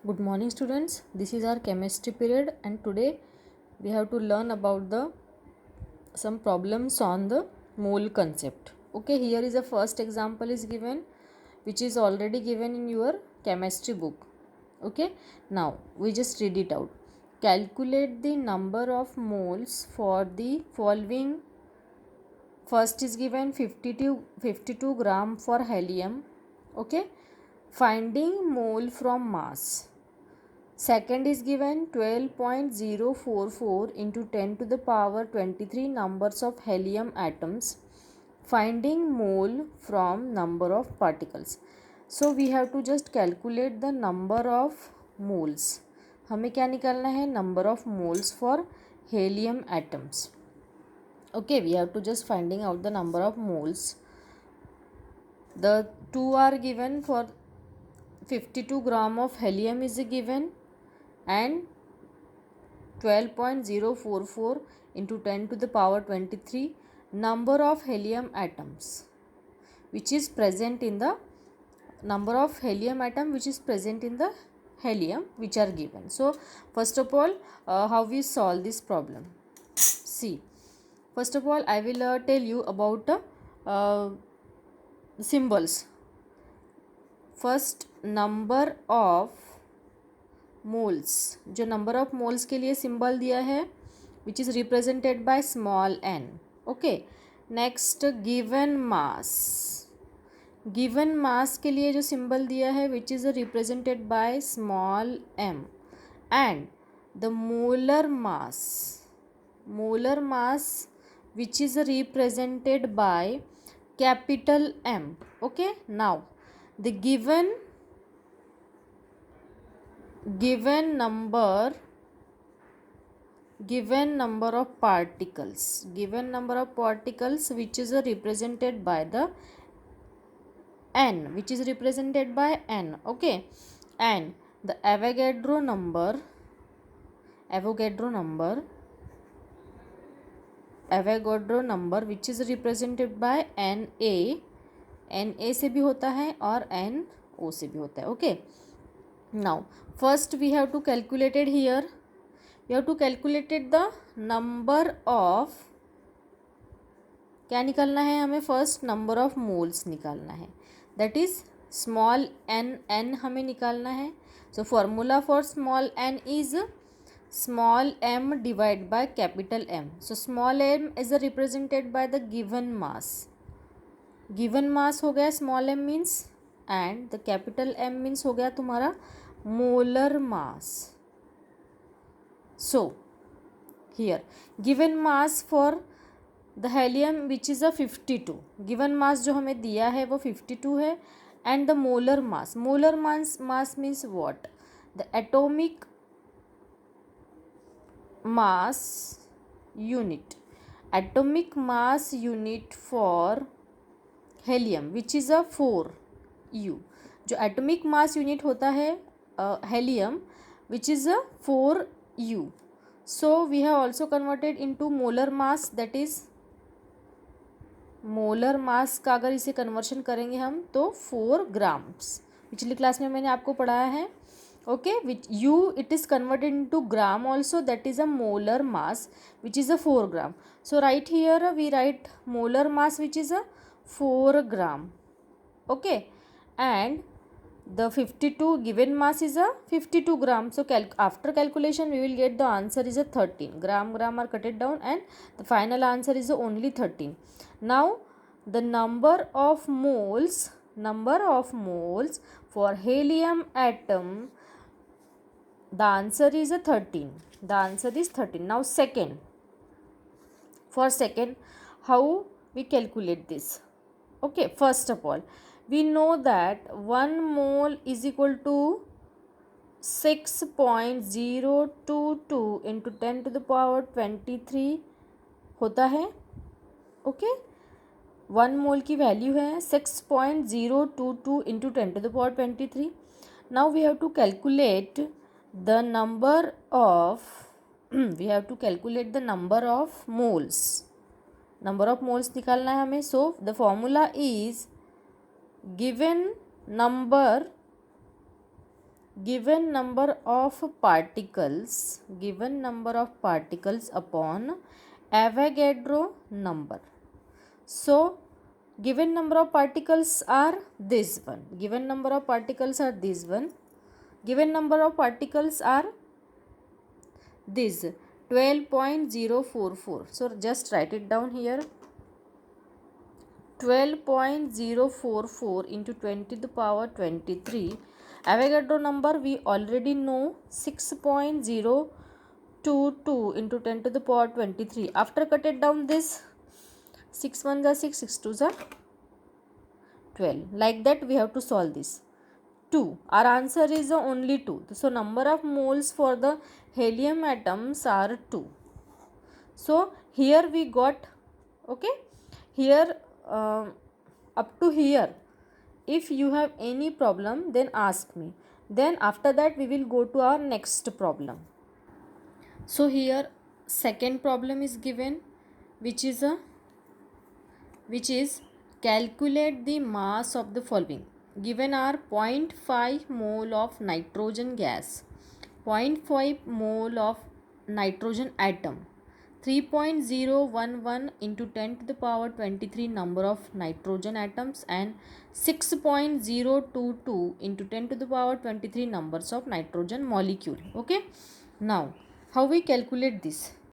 Good morning students, this is our chemistry period and today we have to learn about the some problems on the mole concept. Okay, here is a first example is given which is already given in your chemistry book. Okay, now we just read it out. Calculate the number of moles for the following. First is given 52 gram for helium. Okay, finding mole from mass. Second is given 12.044 into 10 to the power 23 numbers of helium atoms. Finding mole from number of particles. So we have to just calculate the number of moles. हमें क्या निकालना है? Number of moles for helium atoms. Okay, we have to just finding out the number of moles. The two are given for 52 gram of helium is given and 12.044 into 10 to the power 23 number of helium atoms which is present in the number of helium atom which is present in the helium which are given. So first of all, how we solve this problem? See, first of all I will tell you about symbols. First, number of moles, जो number of moles के लिए symbol दिया है which is represented by small N. Okay, next given mass. Given mass के लिए जो symbol दिया है which is represented by small M. And the molar mass, molar mass which is represented by capital M. Okay, now the given number of particles, given number of particles which is represented by the n, which is represented by n. Okay, and the Avogadro number which is represented by na. na से भी होता है और no से भी होता है. Okay, now first we have to calculate it here. We have to calculate it the number of, क्या निकालना है हमें? फर्स्ट नंबर ऑफ मोल्स निकालना है, that is small N. N हमें निकालना है. So formula for small N is small M divide by capital M. So small M is represented by the given mass. Given mass हो गया small M means, and the capital M means हो गया तुम्हारा molar mass. So here given mass for the helium which is 52. Given mass जो हमें दिया है वो 52 है. And the molar mass, molar mass means what? The atomic mass unit, atomic mass unit for helium which is 4U. जो atomic mass unit होता है helium which is 4U. So we have also converted into molar mass, that is molar mass का अगर इसे conversion करेंगे हम तो 4 grams. पिछली क्लास में मैंने आपको पढ़ाया है. Okay, which you it is converted into gram also, that is a molar mass which is 4 gram. So right here we write molar mass which is 4 gram. Okay, and the 52 given mass is 52 gram. So after calculation we will get the answer is 13. Gram are cut down and the final answer is only 13. Now the number of moles for helium atom, the answer is 13. The answer is 13. Now second, for second, how we calculate this? Okay, first of all we know that 1 mole is equal to 6.022 into 10 to the power 23 होता है. Okay, 1 मोल की value है 6.022 into 10 to the power 23. Now we have to calculate the number of moles. Number of moles निकालना है हमें. So the formula is given number given number of particles upon Avogadro number. So given number of particles are this one, given number of particles are this one, given number of particles are this 12.044. So just write it down here. 12.044 into 20 to the power 23. Avogadro number we already know, 6.022 into 10 to the power 23. After cut it down, this 6 1s are 6, 6 2s are 12. Like that we have to solve this. 2. Our answer is only 2. So number of moles for the helium atoms are 2. So here we got, okay, here up to here. If you have any problem, then ask me. Then after that we will go to our next problem. So here second problem is given, which is calculate the mass of the following. Given are 0.5 mole of nitrogen gas, 0.5 mole of nitrogen atom, 3.011 into 10 to the power 23 number of nitrogen atoms, and 6.022 into 10 to the power 23 numbers of nitrogen molecule. Okay, now how we calculate this?